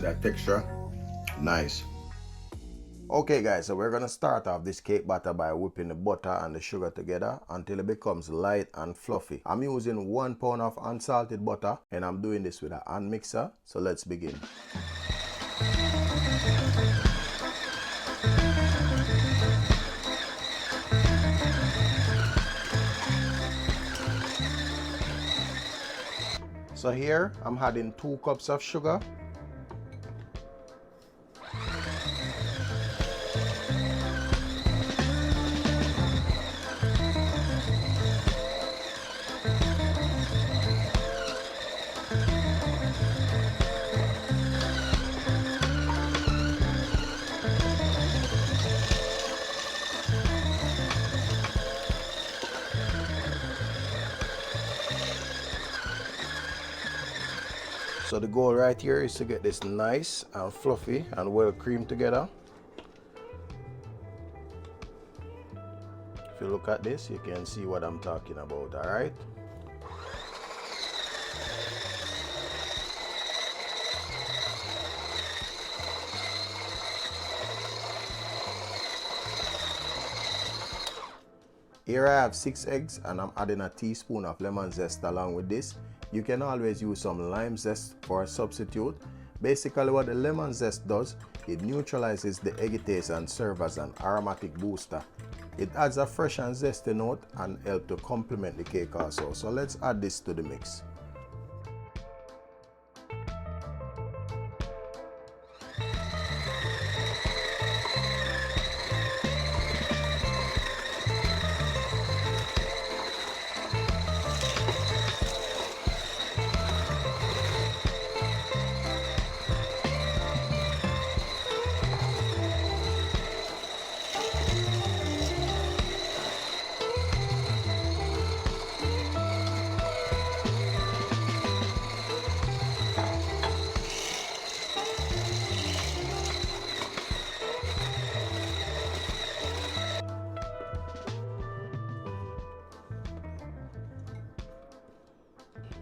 That texture, nice. Okay guys, so we're gonna start off this cake batter by whipping the butter and the sugar together until it becomes light and fluffy. I'm using 1 pound of unsalted butter and I'm doing this with a hand mixer. So let's begin. So here I'm adding 2 cups of sugar. So the goal right here is to get this nice and fluffy and well creamed together. If you look at this, you can see what I'm talking about, all right? Here I have 6 eggs and I'm adding a teaspoon of lemon zest along with this. You can always use some lime zest for a substitute. Basically what the lemon zest does, it neutralizes the eggy taste and serves as an aromatic booster. It adds a fresh and zesty note and helps to complement the cake also. So let's add this to the mix.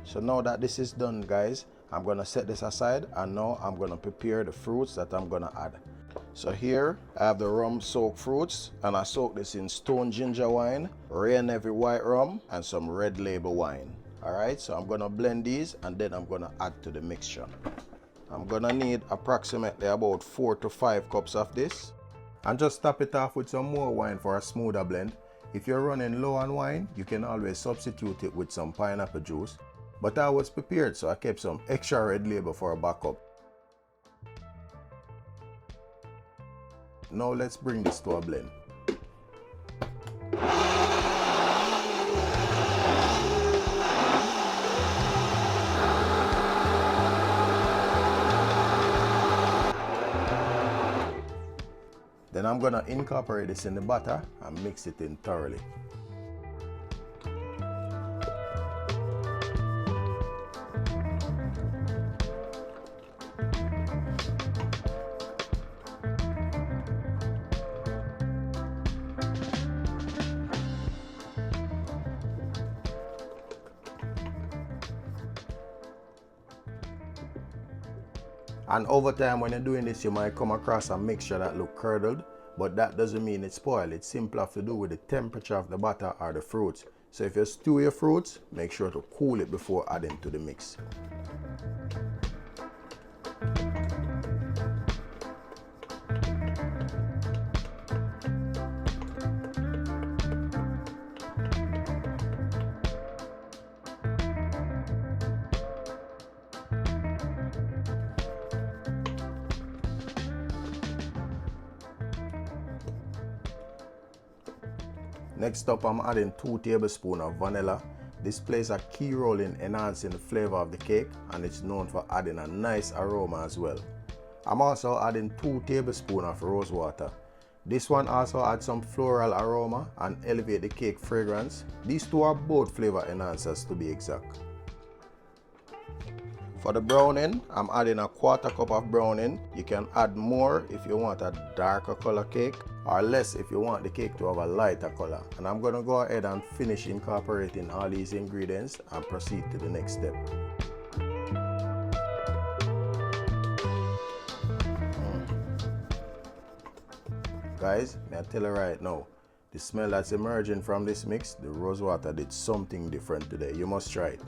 So now that this is done guys, I'm gonna set this aside and now I'm gonna prepare the fruits that I'm gonna add. So here I have the rum soaked fruits and I soak this in stone ginger wine, Rare Navy white rum and some red label wine. Alright, so I'm gonna blend these and then I'm gonna add to the mixture. I'm gonna need approximately about 4 to 5 cups of this. And just top it off with some more wine for a smoother blend. If you're running low on wine, you can always substitute it with some pineapple juice. But I was prepared, so I kept some extra red label for a backup. Now let's bring this to a blend. Then I'm gonna incorporate this in the batter and mix it in thoroughly. And over time when you're doing this, you might come across a mixture that look curdled, but that doesn't mean it's spoiled. It's simply have to do with the temperature of the batter or the fruits. So if you stew your fruits, make sure to cool it before adding to the mix. Next up, I'm adding 2 tablespoons of vanilla. This plays a key role in enhancing the flavor of the cake and it's known for adding a nice aroma as well. I'm also adding 2 tablespoons of rose water. This one also adds some floral aroma and elevate the cake fragrance. These 2 are both flavor enhancers to be exact. For the browning, I'm adding a 1/4 cup of browning. You can add more if you want a darker color cake or less if you want the cake to have a lighter color. And I'm gonna go ahead and finish incorporating all these ingredients and proceed to the next step. guys, may I tell you right now, the smell that's emerging from this mix, the rose water did something different today. You must try it.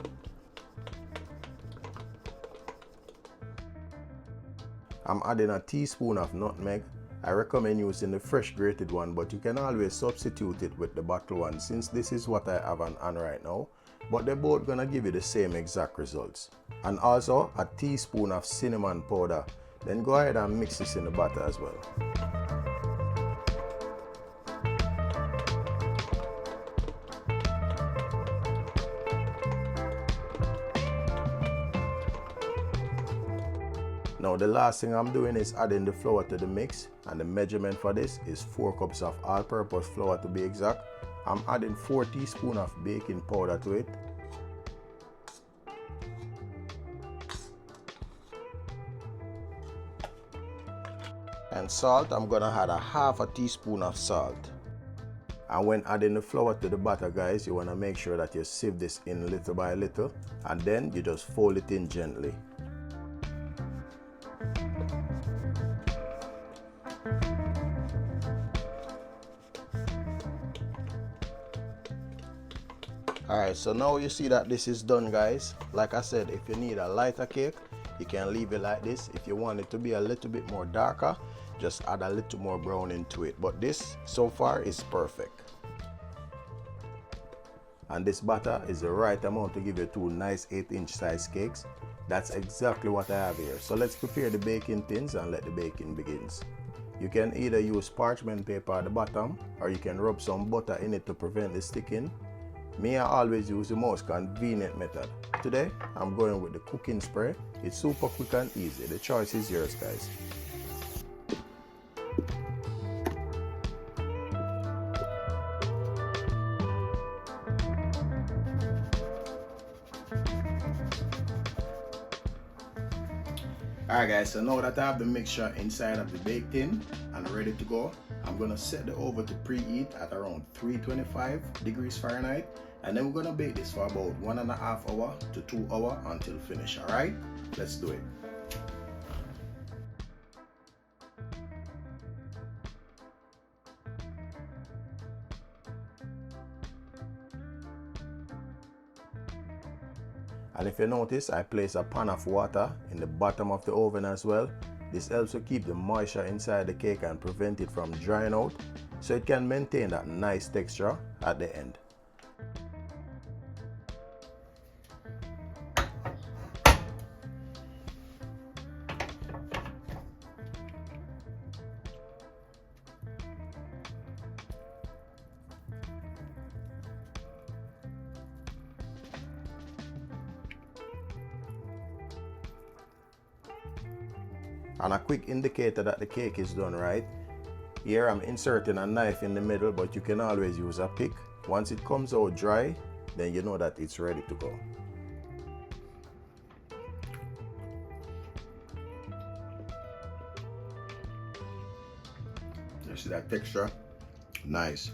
I'm adding a teaspoon of nutmeg. I recommend using the fresh grated one, but you can always substitute it with the bottle one since this is what I have on hand right now. But they're both gonna give you the same exact results. And also a teaspoon of cinnamon powder. Then go ahead and mix this in the batter as well. Now the last thing I'm doing is adding the flour to the mix, and the measurement for this is 4 cups of all-purpose flour to be exact. I'm adding 4 teaspoons of baking powder to it. And salt, I'm gonna add a half a teaspoon of salt. And when adding the flour to the batter, guys, you wanna make sure that you sieve this in little by little, and then you just fold it in gently. Alright, so now you see that this is done, guys. Like I said, if you need a lighter cake, you can leave it like this. If you want it to be a little bit more darker, just add a little more brown into it. But this so far is perfect. And this batter is the right amount to give you 2 nice 8-inch size cakes. That's exactly what I have here. So let's prepare the baking tins and let the baking begins. You can either use parchment paper at the bottom, or you can rub some butter in it to prevent the sticking. Me, I always use the most convenient method. Today, I'm going with the cooking spray. It's super quick and easy. The choice is yours, guys. Alright guys, so now that I have the mixture inside of the bake tin and ready to go, I'm going to set the oven to preheat at around 325 degrees Fahrenheit, and then we're going to bake this for about 1.5 hours to 2 hours until finish. Alright, let's do it. And if you notice, I place a pan of water in the bottom of the oven as well. This helps to keep the moisture inside the cake and prevent it from drying out, so it can maintain that nice texture at the end. And a quick indicator that the cake is done right. Here I'm inserting a knife in the middle, but you can always use a pick. Once it comes out dry, then you know that it's ready to go. You see that texture? Nice.